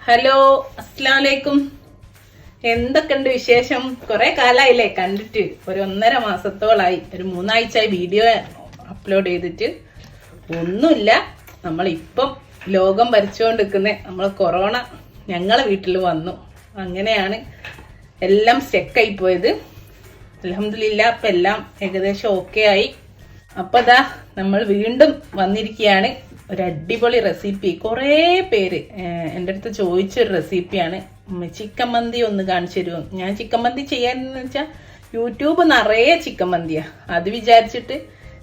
Hello, അസ്സലാമലൈക്കും. എന്തൊക്കെയുണ്ട് വിശേഷം? കുറെ കാലമായില്ലേ കണ്ടിട്ട്. ഒരു 1.5 മാസത്തോളായി, ഒരു 3 ആഴ്ചയായി വീഡിയോ അപ്ലോഡ് ചെയ്തിട്ട്. ഒന്നുമില്ല, നമ്മളിപ്പം ലോകം ഭരിച്ചുകൊണ്ടിരിക്കുന്ന നമ്മൾ കൊറോണ ഞങ്ങളെ വീട്ടിൽ വന്നു. അങ്ങനെയാണ് എല്ലാം സ്റ്റെക്കായി പോയത്. അൽഹംദുലില്ലാ, അപ്പം എല്ലാം ഏകദേശം ഓക്കെ ആയി. അപ്പം അതാ നമ്മൾ വീണ്ടും വന്നിരിക്കുകയാണ്. ഒരു അടിപൊളി റെസിപ്പി. കുറേ പേര് എൻ്റെ അടുത്ത് ചോദിച്ചൊരു റെസിപ്പിയാണ്. ചിക്കൻ മന്തി ഒന്ന് കാണിച്ചു തരുമോ? ഞാൻ ചിക്കൻ മന്തി ചെയ്യാനെന്ന് വെച്ചാൽ യൂട്യൂബ് നിറയെ ചിക്കൻ മന്തിയാ. അത് വിചാരിച്ചിട്ട്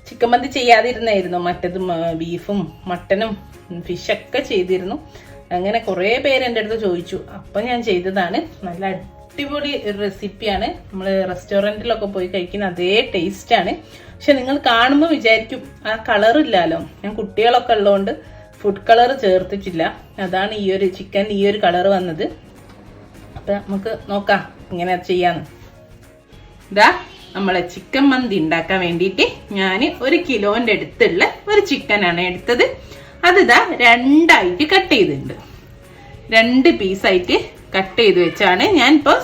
ചിക്കൻ മന്തി ചെയ്യാതിരുന്നായിരുന്നു. മറ്റത് ബീഫും മട്ടനും ഫിഷൊക്കെ ചെയ്തിരുന്നു. അങ്ങനെ കുറേ പേര് എൻ്റെ അടുത്ത് ചോദിച്ചു. അപ്പം ഞാൻ ചെയ്തതാണ്. നല്ല അടിപൊളി ഒരു റെസിപ്പിയാണ്. നമ്മൾ റെസ്റ്റോറൻറ്റിലൊക്കെ പോയി കഴിക്കുന്ന അതേ ടേസ്റ്റാണ്. പക്ഷെ നിങ്ങൾ കാണുമ്പോൾ വിചാരിക്കും ആ കളറില്ലല്ലോ. ഞാൻ കുട്ടികളൊക്കെ ഉള്ളതുകൊണ്ട് ഫുഡ് കളർ ചേർത്തിട്ടില്ല. അതാണ് ഈ ഒരു ചിക്കൻ ഈ ഒരു കളർ വന്നത്. അപ്പം നമുക്ക് നോക്കാം ഇങ്ങനെ ചെയ്യാന്ന്. ഇതാ നമ്മളെ ചിക്കൻ മന്തി ഉണ്ടാക്കാൻ വേണ്ടിയിട്ട് ഞാൻ 1 കിലോന്റെ അടുത്തുള്ള ഒരു ചിക്കനാണ് എടുത്തത്. അതിതാ 2ആയിട്ട് കട്ട് ചെയ്തിട്ടുണ്ട്. 2 പീസായിട്ട് കട്ട് ചെയ്ത് വെച്ചാണ്. ഞാനിപ്പോൾ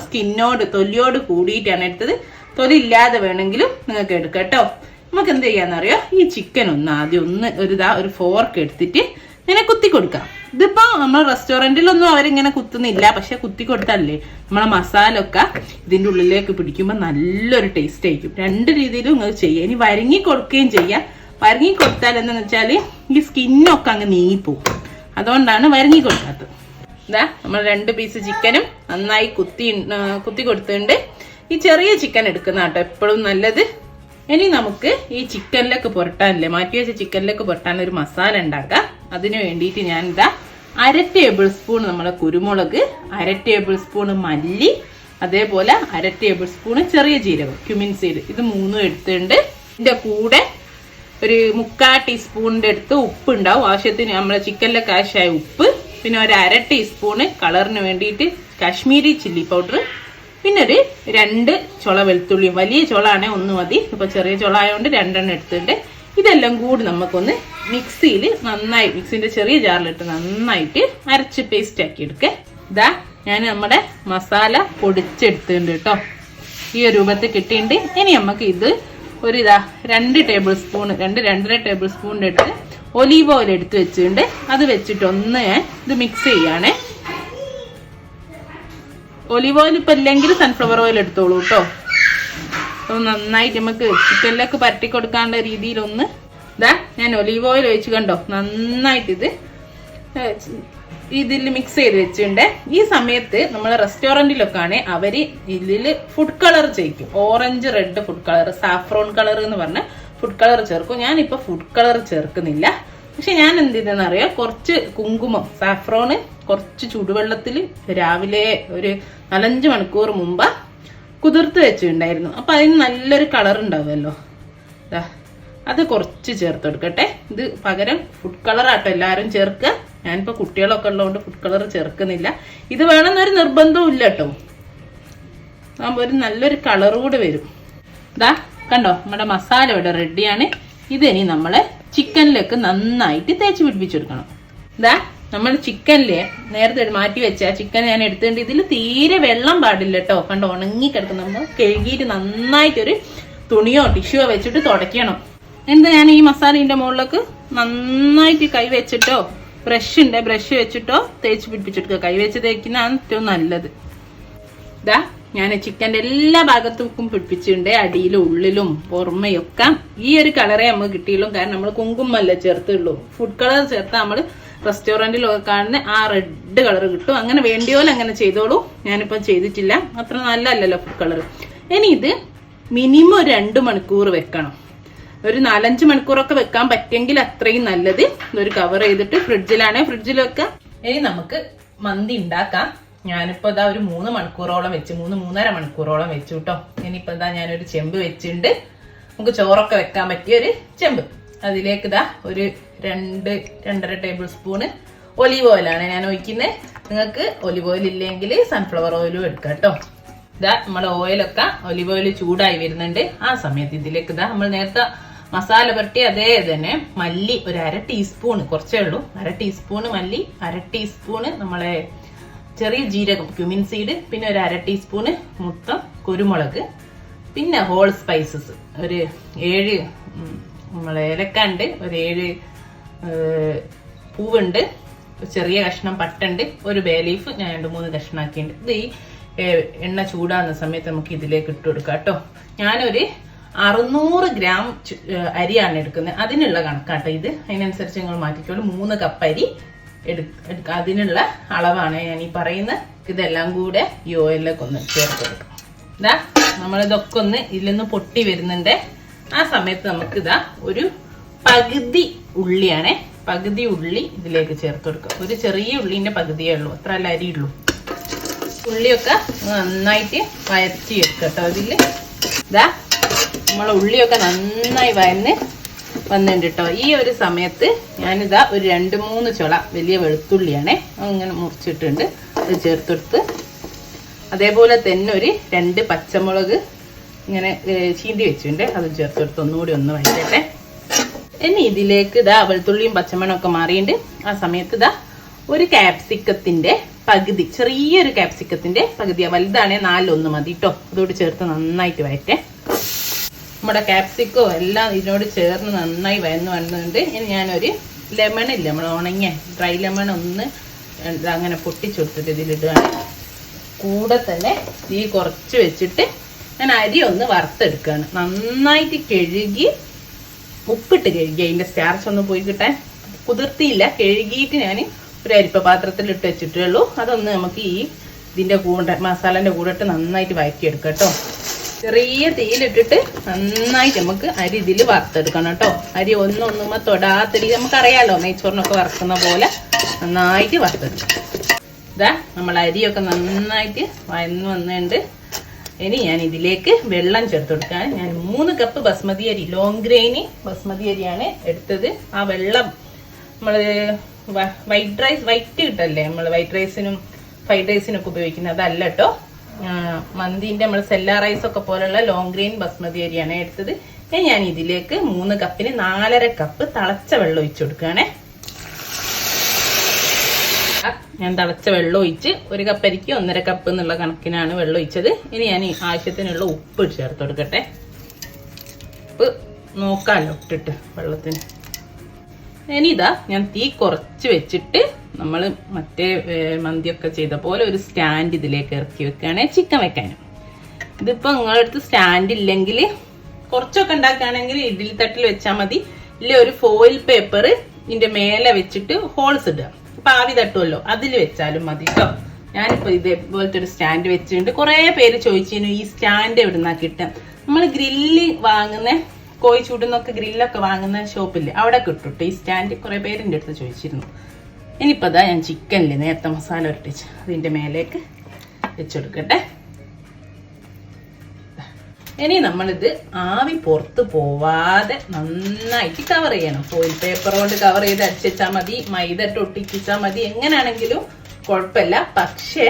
തൊലിയോട് കൂടിയിട്ടാണ് എടുത്തത്. തൊലി ഇല്ലാതെ വേണമെങ്കിലും നിങ്ങൾക്ക് എടുക്കാം കേട്ടോ. നമുക്ക് എന്ത് ചെയ്യാന്നറിയോ, ഈ ചിക്കൻ ആദ്യം ഒരു ഫോർക്ക് എടുത്തിട്ട് ഇങ്ങനെ കുത്തി കൊടുക്കാം. ഇതിപ്പോ നമ്മൾ റെസ്റ്റോറൻറ്റിലൊന്നും അവരിങ്ങനെ കുത്തുന്നില്ല. പക്ഷെ കുത്തി കൊടുത്താലേ നമ്മളെ മസാല ഒക്കെ ഇതിൻ്റെ ഉള്ളിലേക്ക് പിടിക്കുമ്പോൾ നല്ലൊരു ടേസ്റ്റ് ആയിരിക്കും. 2 രീതിയിലും നിങ്ങൾക്ക് ചെയ്യാം. ഇനി വരങ്ങി കൊടുക്കുകയും ചെയ്യാം. വരങ്ങി കൊടുത്താൽ എന്താന്ന് വെച്ചാൽ ഈ സ്കിന്നൊക്കെ അങ്ങ് നീങ്ങിപ്പോവും. അതുകൊണ്ടാണ് വരങ്ങി കൊടുക്കാത്തത്. ഇതാ നമ്മൾ 2 പീസ് ചിക്കനും നന്നായി കുത്തി കൊടുത്തിട്ടുണ്ട്. ഈ ചെറിയ ചിക്കൻ എടുക്കുന്ന കേട്ടോ എപ്പോഴും നല്ലത്. ഇനി നമുക്ക് ഈ ചിക്കനിലേക്ക് പുരട്ടാനില്ലേ, മാറ്റി വെച്ച ചിക്കനിലേക്ക് പുരട്ടാൻ ഒരു മസാല ഉണ്ടാക്കാം. അതിന് വേണ്ടിയിട്ട് ഞാനിതാ 1/2 ടേബിൾ സ്പൂൺ നമ്മളെ കുരുമുളക്, 1/2 ടേബിൾ സ്പൂൺ മല്ലി, അതേപോലെ 1/2 ടേബിൾ സ്പൂൺ ചെറിയ ജീരകം, ക്യുമിൻ സീഡ്, ഇത് 3 എടുത്തിട്ടുണ്ട്. ഇതിന്റെ കൂടെ ഒരു 3/4 ടീസ്പൂണിന്റെ അടുത്ത് ഉപ്പ് ഉണ്ടാവും. ആവശ്യത്തിന് നമ്മളെ ചിക്കനിലേക്ക് ആവശ്യമായ ഉപ്പ്. പിന്നെ ഒരു 1/2 ടീസ്പൂണ് കളറിന് വേണ്ടിയിട്ട് കാശ്മീരി ചില്ലി പൗഡർ. പിന്നെ ഒരു 2 ചുള വെളുത്തുള്ളിയും. വലിയ ചുള ആണേ 1 മതി. ഇപ്പൊ ചെറിയ ചുള ആയതുകൊണ്ട് 2 എടുത്തിട്ടുണ്ട്. ഇതെല്ലാം കൂടി നമുക്കൊന്ന് മിക്സിയിൽ നന്നായി, മിക്സിന്റെ ചെറിയ ജാറിലിട്ട് നന്നായിട്ട് അരച്ച് പേസ്റ്റ് ആക്കി എടുക്കേ. ഇതാ ഞാൻ നമ്മുടെ മസാല പൊടിച്ചെടുത്തിട്ടുണ്ട് കേട്ടോ. ഈ ഒരു രൂപത്തിൽ കിട്ടിയിട്ടുണ്ട്. ഇനി നമുക്ക് ഇത് 2 ടേബിൾ സ്പൂൺ 2-2.5 ടേബിൾ സ്പൂണിന്റെ അടുത്ത് ഒലീവ് ഓയിൽ എടുത്ത് വെച്ചിട്ടുണ്ട്. അത് വെച്ചിട്ട് ഒന്ന് ഞാൻ ഇത് മിക്സ് ചെയ്യാണേ. ഒലിവ് ഓയിൽ ഇപ്പം ഇല്ലെങ്കിൽ സൺഫ്ലവർ ഓയിൽ എടുത്തോളൂ കേട്ടോ. അപ്പോൾ നന്നായിട്ട് നമുക്ക് ചിക്കനിലേക്ക് പരട്ടി കൊടുക്കാനുള്ള രീതിയിലൊന്ന് ഇതാ ഞാൻ ഒലിവ് ഓയിൽ ഒഴിച്ച് കണ്ടോ നന്നായിട്ട് ഇതിൽ മിക്സ് ചെയ്ത് വെച്ചിട്ടുണ്ട്. ഈ സമയത്ത് നമ്മൾ റെസ്റ്റോറൻറ്റിലൊക്കെ ആണ് അവർ ഇതിൽ ഫുഡ് കളർ ചെയ്യിക്കും. Orange red food colour, saffron colour എന്ന് പറഞ്ഞ ഫുഡ് കളർ ചേർക്കും. ഞാനിപ്പോൾ ഫുഡ് കളർ ചേർക്കുന്നില്ല. പക്ഷെ ഞാൻ എന്ത് ചെയ്തെന്നറിയാം, കുറച്ച് കുങ്കുമം സാഫ്രോണ് കുറച്ച് ചൂടുവെള്ളത്തിൽ രാവിലെ ഒരു 4-5 മണിക്കൂർ മുമ്പ് കുതിർത്ത് വെച്ചിട്ടുണ്ടായിരുന്നു. അപ്പൊ അതിന് നല്ലൊരു കളർ ഉണ്ടാവുമല്ലോ. അത് കുറച്ച് ചേർത്ത് കൊടുക്കട്ടെ. ഇത് പകരം ഫുഡ് കളർ ആട്ടോ എല്ലാവരും ചേർക്കുക. ഞാനിപ്പോ കുട്ടികളൊക്കെ ഉള്ളതുകൊണ്ട് ഫുഡ് കളർ ചേർക്കുന്നില്ല. ഇത് വേണമെന്നൊരു നിർബന്ധവും ഇല്ല കേട്ടോ. ആകുമ്പോൾ ഒരു നല്ലൊരു കളർ കൂടെ വരും. ഇതാ കണ്ടോ നമ്മുടെ മസാല ഇവിടെ റെഡിയാണ്. ഇതിനി നമ്മള് ചിക്കനിലേക്ക് നന്നായിട്ട് തേച്ച് പിടിപ്പിച്ചെടുക്കണം. ഇതാ നമ്മൾ ചിക്കനിലെ നേരത്തെ മാറ്റി വെച്ച ചിക്കൻ ഞാൻ എടുത്തിട്ടുണ്ട്. ഇതിൽ തീരെ വെള്ളം പാടില്ല കേട്ടോ. കണ്ടോ ഉണങ്ങി കിടക്കുന്ന നമ്മൾ കഴുകിയിട്ട് നന്നായിട്ടൊരു തുണിയോ ടിഷ്യൂയോ വെച്ചിട്ട് തുടയ്ക്കണം. എന്താ ഞാൻ ഈ മസാലയുടെ മുകളിലേക്ക് നന്നായിട്ട് കൈ വെച്ചിട്ടോ ബ്രഷ് വെച്ചിട്ടോ തേച്ച് പിടിപ്പിച്ചെടുക്കുക. കൈ വെച്ച് തേക്കുന്നതാണ് ഏറ്റവും നല്ലത്. ഇതാ ഞാൻ ചിക്കൻ്റെ എല്ലാ ഭാഗത്തും പിടിപ്പിച്ചിട്ടുണ്ട്. അടിയിലും ഉള്ളിലും പുറമയൊക്കെ ഈ ഒരു കളറേ നമുക്ക് കിട്ടിയുള്ളൂ. കാരണം നമ്മൾ കുങ്കുമല്ലേ ചേർത്തുള്ളൂ. ഫുഡ് കളർ ചേർത്താൽ നമ്മൾ റെസ്റ്റോറൻറ്റിലൊക്കെ കാണുന്ന ആ റെഡ് കളർ കിട്ടും. അങ്ങനെ വേണ്ടിയോലെ അങ്ങനെ ചെയ്തോളൂ. ഞാനിപ്പം ചെയ്തിട്ടില്ല. അത്ര നല്ലല്ലോ ഫുഡ് കളർ. ഇനി ഇത് മിനിമം 2 മണിക്കൂർ വെക്കണം. ഒരു 4-5 മണിക്കൂറൊക്കെ വെക്കാൻ പറ്റുമെങ്കിൽ അത്രയും നല്ലത്. ഇതൊരു കവർ ചെയ്തിട്ട് ഫ്രിഡ്ജിൽ വെക്കാം. ഇനി നമുക്ക് മന്തി ഉണ്ടാക്കാം. ഞാനിപ്പോ ഇതാ ഒരു 3 മണിക്കൂറോളം വെച്ച് 3-3.5 മണിക്കൂറോളം വെച്ചു കേട്ടോ. ഇനിയിപ്പോ ഇതാ ഞാനൊരു ചെമ്പ് വെച്ചിട്ടുണ്ട്. നമുക്ക് ചോറൊക്കെ വെക്കാൻ പറ്റിയ ഒരു ചെമ്പ്. അതിലേക്ക് ഇതാ ഒരു 2-2.5 ടേബിൾ സ്പൂണ് ഒലിവ് ഓയിലാണ് ഞാൻ ഒഴിക്കുന്നത്. നിങ്ങൾക്ക് ഒലിവ് ഓയിൽ ഇല്ലെങ്കിൽ സൺഫ്ലവർ ഓയിലും എടുക്കാം കേട്ടോ. ഇതാ നമ്മുടെ ഓയിലൊക്കെ ഒലിവ് ഓയിൽ ചൂടായി വരുന്നുണ്ട്. ആ സമയത്ത് ഇതിലേക്ക് ഇതാ നമ്മൾ നേരത്തെ മസാല പുരട്ടി അതേ തന്നെ മല്ലി ഒരു 1/2 ടീസ്പൂൺ, കുറച്ചേ ഉള്ളൂ, 1/2 ടീസ്പൂൺ മല്ലി, 1/2 ടീസ്പൂൺ നമ്മളെ ചെറിയ ജീരകം ക്യുമിൻ സീഡ്, പിന്നെ ഒരു 1/2 ടീസ്പൂണ് മൊത്തം കുരുമുളക്, പിന്നെ ഹോൾ സ്പൈസസ് ഒരു 7 നമ്മളെ ഏലക്കണ്ട്, ഒരു 7 പൂവുണ്ട്, ചെറിയ കഷ്ണം പട്ടുണ്ട്, ഒരു ബേ ലീഫ് ഞാൻ 2-3 കഷ്ണാക്കിയിട്ടുണ്ട്. ഇത് ഈ എണ്ണ ചൂടാകുന്ന സമയത്ത് നമുക്ക് ഇതിലേക്ക് ഇട്ട് കൊടുക്കാം കേട്ടോ. ഞാനൊരു 600 ഗ്രാം അരിയാണ് എടുക്കുന്നത്, അതിനുള്ള കണക്കാട്ടോ ഇത്. അതിനനുസരിച്ച് നിങ്ങൾ മാറ്റിക്കോളൂ. 3 കപ്പ് അരി എടുക്കുക, അതിനുള്ള അളവാണ് ഞാൻ ഈ പറയുന്നത്. ഇതെല്ലാം കൂടെ ഈ ഓയിലിലേക്ക് ഒന്ന് ചേർത്ത് കൊടുക്കാം. ഇതാ നമ്മളിതൊക്കെ ഒന്ന് ഇതിലൊന്ന് പൊട്ടി വരുന്നുണ്ട്. ആ സമയത്ത് നമുക്ക് ഇതാ ഒരു പകുതി ഉള്ളി ഇതിലേക്ക് ചേർത്ത് കൊടുക്കുക. ഒരു ചെറിയ ഉള്ളിന്റെ പകുതിയേ ഉള്ളൂ, അത്ര അല്ല അരിയുള്ളൂ. ഉള്ളിയൊക്കെ നന്നായിട്ട് വഴറ്റി വെക്കട്ടോ. ഇതില് ഇതാ നമ്മളെ ഉള്ളിയൊക്കെ നന്നായി വന്നിട്ടുണ്ട് കേട്ടോ. ഈ ഒരു സമയത്ത് ഞാനിതാ ഒരു 2-3 ചുള വലിയ വെളുത്തുള്ളിയാണേ അങ്ങനെ മുറിച്ചിട്ടുണ്ട്, അത് ചേർത്തെടുത്ത്. അതേപോലെ തന്നെ ഒരു 2 പച്ചമുളക് ഇങ്ങനെ ചീന്തി വെച്ചിട്ടുണ്ട്, അത് ചേർത്തെടുത്ത് ഒന്നുകൂടി ഒന്ന് വഴറ്റട്ടെ. ഇനി ഇതിലേക്ക് ഇതാ വെളുത്തുള്ളിയും പച്ചമണമൊക്കെ മാറിയിട്ട് ആ സമയത്ത് ഇതാ ഒരു ക്യാപ്സിക്കത്തിന്റെ പകുതി, ചെറിയൊരു ക്യാപ്സിക്കത്തിന്റെ പകുതിയാ, വലുതാണേ 4 മതി കേട്ടോ. അതോട് ചേർത്ത് നന്നായിട്ട് വഴറ്റേ. നമ്മുടെ ക്യാപ്സിക്കോ എല്ലാം ഇതിനോട് ചേർന്ന് നന്നായി വന്നുണ്ട്. ഇനി ഞാനൊരു ലെമൺ ഇല്ല, നമ്മൾ ഉണങ്ങിയ ഡ്രൈ ലെമൺ ഒന്ന് അങ്ങനെ പൊട്ടിച്ചെടുത്തിട്ട് ഇതിലിടുകയാണ്. കൂടെ തന്നെ തീ കുറച്ച് വെച്ചിട്ട് ഞാൻ അരി ഒന്ന് വറുത്തെടുക്കുകയാണ്. നന്നായിട്ട് കഴുകി ഉപ്പിട്ട് കഴുകി, അതിൻ്റെ സ്റ്റാർച്ച് ഒന്ന് പോയി കിട്ടാൻ കുതിർത്തിയില്ല, കഴുകിയിട്ട് ഞാൻ ഒരു അരിപ്പ പാത്രത്തിൽ ഇട്ട് വെച്ചിട്ടേ ഉള്ളൂ. അതൊന്ന് നമുക്ക് ഇതിൻ്റെ കൂടെ മസാലൻ്റെ കൂടെ ഇട്ട് നന്നായിട്ട് വഴറ്റിയെടുക്കാം കേട്ടോ. ചെറിയ തീയിലിട്ടിട്ട് നന്നായിട്ട് നമുക്ക് അരി ഇതിൽ വറുത്തെടുക്കണം കേട്ടോ. അരി ഒന്നൊന്നുമ്പോൾ തൊടാത്തരി, നമുക്കറിയാലോ നെയ്ച്ചോറിനൊക്കെ വറുക്കുന്ന പോലെ നന്നായിട്ട് വറുത്തെടുക്കാം. ഇതാ നമ്മൾ അരിയൊക്കെ നന്നായിട്ട് വന്നിട്ടുണ്ട്. ഇനി ഞാൻ ഇതിലേക്ക് വെള്ളം ചേർത്ത് കൊടുക്കാൻ ഞാൻ 3 കപ്പ് ബസ്മതി അരി, ലോങ് ഗ്രെയിനി ബസ്മതി അരിയാണ് എടുത്തത്. ആ വെള്ളം നമ്മൾ വൈറ്റ് കിട്ടല്ലേ, നമ്മൾ വൈറ്റ് റൈസിനും ഫ്രൈഡ് റൈസിനൊക്കെ ഉപയോഗിക്കുന്നത്, അതല്ല കേട്ടോ. മന്തിന്റെ നമ്മൾ സെല്ലാ റൈസ് ഒക്കെ പോലുള്ള ലോങ് ഗ്രെയിൻ ബസ്മതി അരിയാണ് എടുത്തത്. ഞാൻ ഇതിലേക്ക് 3 കപ്പിന് 4.5 കപ്പ് തിളച്ച വെള്ളം ഒഴിച്ചു കൊടുക്കുകയാണേ. ഞാൻ തിളച്ച വെള്ളം ഒഴിച്ച് 1 കപ്പ് അരിക്ക് 1.5 കപ്പ് എന്നുള്ള കണക്കിനാണ് വെള്ളം ഒഴിച്ചത്. ഇനി ഞാൻ ആവശ്യത്തിനുള്ള ഉപ്പ് ചേർത്ത് കൊടുക്കട്ടെ. ഉപ്പ് നോക്കാമല്ലോ ഇട്ടിട്ട് വെള്ളത്തിന്. ഇനി ഇതാ ഞാൻ തീ കുറച്ച് വെച്ചിട്ട് നമ്മൾ മറ്റേ മന്തിയൊക്കെ ചെയ്ത പോലെ ഒരു സ്റ്റാൻഡ് ഇതിലേക്ക് ഇറക്കി വെക്കുകയാണ് ചിക്കൻ വെക്കാനും. ഇതിപ്പോൾ നിങ്ങളുടെ അടുത്ത് സ്റ്റാൻഡ് ഇല്ലെങ്കിൽ കുറച്ചൊക്കെ ഉണ്ടാക്കുകയാണെങ്കിൽ ഇഡ്ഡലി തട്ടിൽ വെച്ചാൽ മതി. ഇല്ല ഒരു ഫോയിൽ പേപ്പർ ഇതിന്റെ മേലെ വെച്ചിട്ട് ഹോൾസ് ഇടുക, അപ്പൊ ആവി തട്ടുമല്ലോ, അതിൽ വെച്ചാലും മതി കേട്ടോ. ഞാനിപ്പോൾ ഇതേപോലത്തെ ഒരു സ്റ്റാൻഡ് വെച്ചിട്ടുണ്ട്. കുറേ പേര് ചോദിച്ചിരുന്നു ഈ സ്റ്റാൻഡ് എവിടുന്നാ കിട്ടുക. നമ്മൾ ഗ്രില്ല് വാങ്ങുന്ന കോഴി ചൂടുന്നൊക്കെ ഗ്രില്ലൊക്കെ വാങ്ങുന്ന ഷോപ്പില്ലേ, അവിടെ കിട്ടും ഈ സ്റ്റാൻഡ്. കുറേ പേരിൻ്റെ അടുത്ത് ചോദിച്ചിരുന്നു. ഇനിയിപ്പോൾ അതാ ഞാൻ ചിക്കനില്ലേ നേരത്തെ മസാല ഉരട്ടിച്ച് അതിൻ്റെ മേലേക്ക് വെച്ചെടുക്കട്ടെ. ഇനി നമ്മളിത് ആവി പുറത്ത് പോവാതെ നന്നായിട്ട് കവർ ചെയ്യണം. ഫോയിൽ പേപ്പർ കൊണ്ട് കവർ ചെയ്ത് അടിച്ചാൽ മതി, മൈദ ഇട്ട് ഒട്ടിച്ചാൽ മതി, എങ്ങനെയാണെങ്കിലും കുഴപ്പമില്ല. പക്ഷേ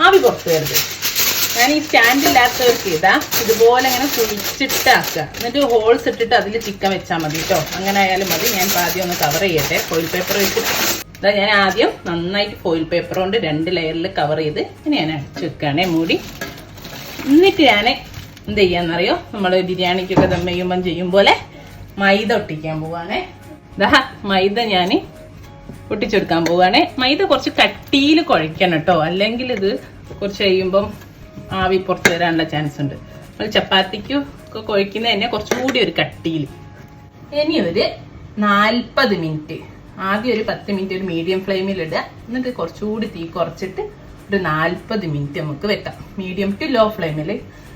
ആവി പുറത്ത് വരരുത്. ഞാൻ ഈ സ്റ്റാൻഡ് ഇല്ലാത്തവർക്ക് ഇതാ ഇതുപോലെ ഇങ്ങനെ കുഴിച്ചിട്ടാക്കുക, എന്നിട്ട് ഹോൾസ് ഇട്ടിട്ട് അതിൽ ചിക്കൻ വെച്ചാൽ മതി കേട്ടോ. അങ്ങനെ ആയാലും മതി. ഞാൻ ആദ്യം ഒന്ന് കവർ ചെയ്യട്ടെ ഫോയിൽ പേപ്പർ വെച്ചിട്ട്. ഇതാ ഞാൻ ആദ്യം നന്നായിട്ട് ഫോയിൽ പേപ്പർ കൊണ്ട് 2 ലെയറിൽ കവർ ചെയ്ത് ഇനി ഞാൻ അടിച്ചു വെക്കുകയാണേ മൂടി. എന്നിട്ട് ഞാൻ എന്ത് ചെയ്യാന്നറിയോ, നമ്മൾ ബിരിയാണിക്കൊക്കെ ദം ചെയ്യും പോലെ മൈദ ഒട്ടിക്കാൻ പോവാണേ. ഇതാ മൈദ ഞാൻ ഒട്ടിച്ചെടുക്കാൻ പോവാണേ. മൈദ കുറച്ച് കട്ടിയിൽ കുഴയ്ക്കണം കേട്ടോ, അല്ലെങ്കിൽ ഇത് കുറച്ച് കഴിയുമ്പം ആവി പുറത്ത് വരാനുള്ള ചാൻസ് ഉണ്ട്. നമ്മൾ ചപ്പാത്തിക്കും ഒക്കെ കുഴയ്ക്കുന്നത് തന്നെ കുറച്ചുകൂടി ഒരു കട്ടിയിൽ. ഇനി ഒരു 40 മിനിറ്റ്, ആദ്യം ഒരു 10 മിനിറ്റ് ഒരു മീഡിയം ഫ്ലെയിമിൽ ഇടുക, എന്നിട്ട് കുറച്ചുകൂടി തീ കുറച്ചിട്ട് ഒരു 40 മിനിറ്റ് നമുക്ക് വെക്കാം. മീഡിയം ടു ലോ ഫ്ലെയിമിൽ.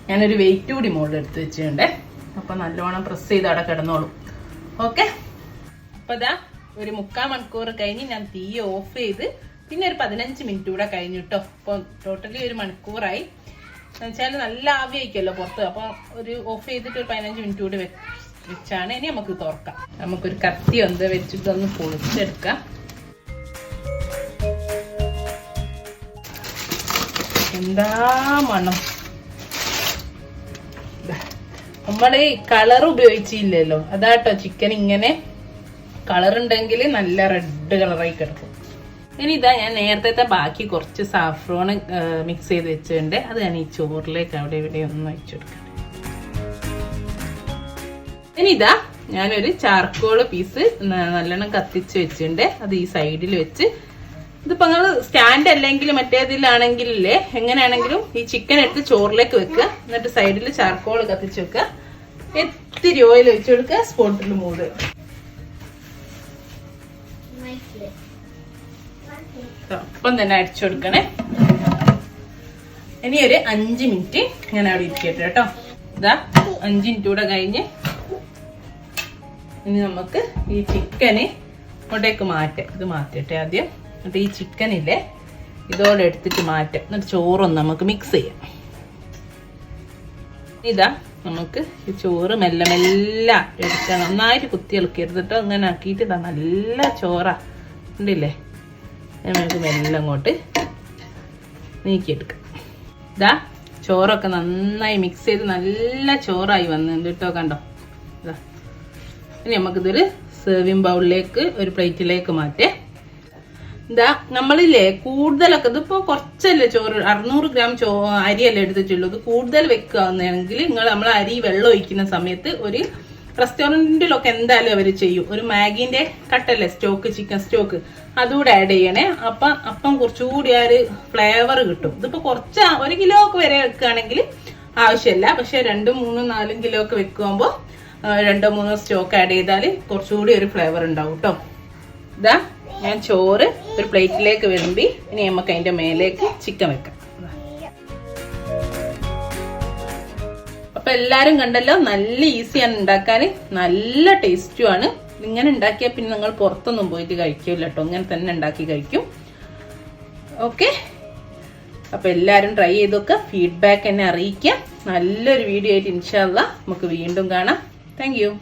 ഞാനൊരു വെയിറ്റ് കൂടി മുകളിൽ എടുത്ത് വെച്ചിട്ടുണ്ട്, അപ്പോൾ നല്ലോണം പ്രസ് ചെയ്ത് അവിടെ കിടന്നോളും. ഓക്കെ, അപ്പോൾ ഇതാ ഒരു 3/4 മണിക്കൂർ കഴിഞ്ഞ് ഞാൻ തീ ഓഫ് ചെയ്ത് പിന്നെ ഒരു 15 മിനിറ്റ് കൂടെ കഴിഞ്ഞു കേട്ടോ. അപ്പോൾ ടോട്ടലി 1 മണിക്കൂറായി. എന്നുവെച്ചാൽ നല്ല ആവി ആയിക്കല്ലോ പുറത്ത്. അപ്പോൾ ഒരു ഓഫ് ചെയ്തിട്ട് ഒരു 15 മിനിറ്റ് കൂടി വെച്ചാണ്. ഇനി നമുക്ക് തുറക്കാം. നമുക്കൊരു കത്തി ഒന്ന് വെച്ചിട്ടൊന്ന് പൊളിച്ചെടുക്കാം. എന്താ മണം! നമ്മൾ കളർ ഉപയോഗിച്ചില്ലല്ലോ, അതാട്ടോ ചിക്കൻ ഇങ്ങനെ കളർ ഉണ്ടെങ്കിൽ നല്ല റെഡ് കളറായി കിടക്കും. ഇനി ഇതാ ഞാൻ നേരത്തെ ബാക്കി കുറച്ച് സാഫ്രോൺ മിക്സ് ചെയ്ത് വെച്ചിട്ടുണ്ട്. അത് ഞാൻ ഈ ചോറിലേക്ക് അവിടെ ഇവിടെ ഒന്ന് വെച്ചു കൊടുക്കട്ടെ. ഇനി ഇതാ ഞാനൊരു ചാർക്കോള് പീസ് നല്ലോണം കത്തിച്ച് വെച്ചിട്ടുണ്ട്. അത് ഈ സൈഡിൽ വെച്ച്, ഇതിപ്പോ നിങ്ങൾ സ്റ്റാൻഡ് അല്ലെങ്കിൽ മറ്റേതിലാണെങ്കിലേ എങ്ങനെയാണെങ്കിലും ഈ ചിക്കൻ എടുത്ത് ചോറിലേക്ക് വെക്കുക. എന്നിട്ട് സൈഡിൽ ചാർക്കോള് കത്തിച്ച് വെക്കുക. ഇത്തിരി ഓയിൽ ഒഴിച്ചു കൊടുക്കുക. സ്പോട്ടിൽ മൂടുക. അപ്പം തന്നെ അടിച്ചു കൊടുക്കണേ. ഇനി ഒരു 5 മിനിറ്റ് ഞാൻ അവിടെ ഇരിക്കട്ടെ കേട്ടോ. ഇതാ 5 മിനിറ്റ് കൂടെ കഴിഞ്ഞ് ഇനി നമുക്ക് ഈ ചിക്കന് ഇങ്ങോട്ടേക്ക് മാറ്റാം. ഇത് മാറ്റട്ടെ ആദ്യം. എന്നിട്ട് ഈ ചിക്കനില്ലേ ഇതോടെ എടുത്തിട്ട് മാറ്റാം. എന്നിട്ട് ചോറൊന്ന് നമുക്ക് മിക്സ് ചെയ്യാം. ഇതാ നമുക്ക് ഈ ചോറ് മെല്ലെ മെല്ലെ എടുക്കണം. നന്നായിട്ട് കുത്തി ഇളക്കരുത് കേട്ടോ. അങ്ങനെ ആക്കിയിട്ട് ഇതാ നല്ല ചോറാ ഉണ്ടല്ലേ. നമുക്ക് മെല്ലെ അങ്ങോട്ട് നീക്കിയെടുക്കാം. ഇതാ ചോറൊക്കെ നന്നായി മിക്സ് ചെയ്ത് നല്ല ചോറായി വന്നിട്ടുണ്ട് കേട്ടോ. കണ്ടോ ഇതാ. ഇനി നമുക്കിതൊരു സെർവിങ് ബൗളിലേക്ക് ഒരു പ്ലേറ്റിലേക്ക് മാറ്റേ. എന്താ നമ്മളില്ലേ കൂടുതലൊക്കെ ഇതിപ്പോ കുറച്ചല്ലേ ചോറ് 600 ഗ്രാം അരിയല്ലേ എടുത്തിട്ടുള്ളൂ. ഇത് കൂടുതൽ വെക്കുകയാണെങ്കിൽ നമ്മൾ അരി വെള്ളം ഒഴിക്കുന്ന സമയത്ത് ഒരു റെസ്റ്റോറൻറ്റിലൊക്കെ എന്തായാലും അവർ ചെയ്യും. ഒരു മാഗിന്റെ കട്ടല്ലേ സ്റ്റോക്ക്, ചിക്കൻ സ്റ്റോക്ക്, അതുകൂടെ ആഡ് ചെയ്യണേ. അപ്പം കുറച്ചുകൂടി ആ ഒരു ഫ്ലേവർ കിട്ടും. ഇതിപ്പോ കുറച്ച് 1 കിലോ ഒക്കെ വരെ വെക്കുകയാണെങ്കിൽ ആവശ്യമില്ല. പക്ഷെ 2, 3, 4 കിലോ ഒക്കെ വെക്കുമ്പോൾ 2, 3 സ്റ്റോക്ക് ആഡ് ചെയ്താൽ കുറച്ചുകൂടി ഒരു ഫ്ലേവർ ഉണ്ടാവും കേട്ടോ. ഇതാ ഞാൻ ചോറ് ഒരു പ്ലേറ്റിലേക്ക് വിളമ്പി. ഇനി നമുക്ക് അതിന്റെ മേലേക്ക് ചിക്കൻ വെക്കാം. അപ്പൊ എല്ലാരും കണ്ടല്ലോ, നല്ല ഈസിയാണ് ഉണ്ടാക്കാൻ, നല്ല ടേസ്റ്റുമാണ്. ഇങ്ങനെ ഉണ്ടാക്കിയാൽ പിന്നെ നിങ്ങൾ പുറത്തൊന്നും പോയിട്ട് കഴിക്കില്ല കേട്ടോ. ഇങ്ങനെ തന്നെ ഉണ്ടാക്കി കഴിക്കും. ഓക്കെ, അപ്പൊ എല്ലാരും ട്രൈ ചെയ്തൊക്കെ ഫീഡ്ബാക്ക് എന്നെ അറിയിക്കാം. നല്ലൊരു വീഡിയോ ആയിട്ട് ഇൻഷാ അല്ലാഹ് നമുക്ക് വീണ്ടും കാണാം. Thank you.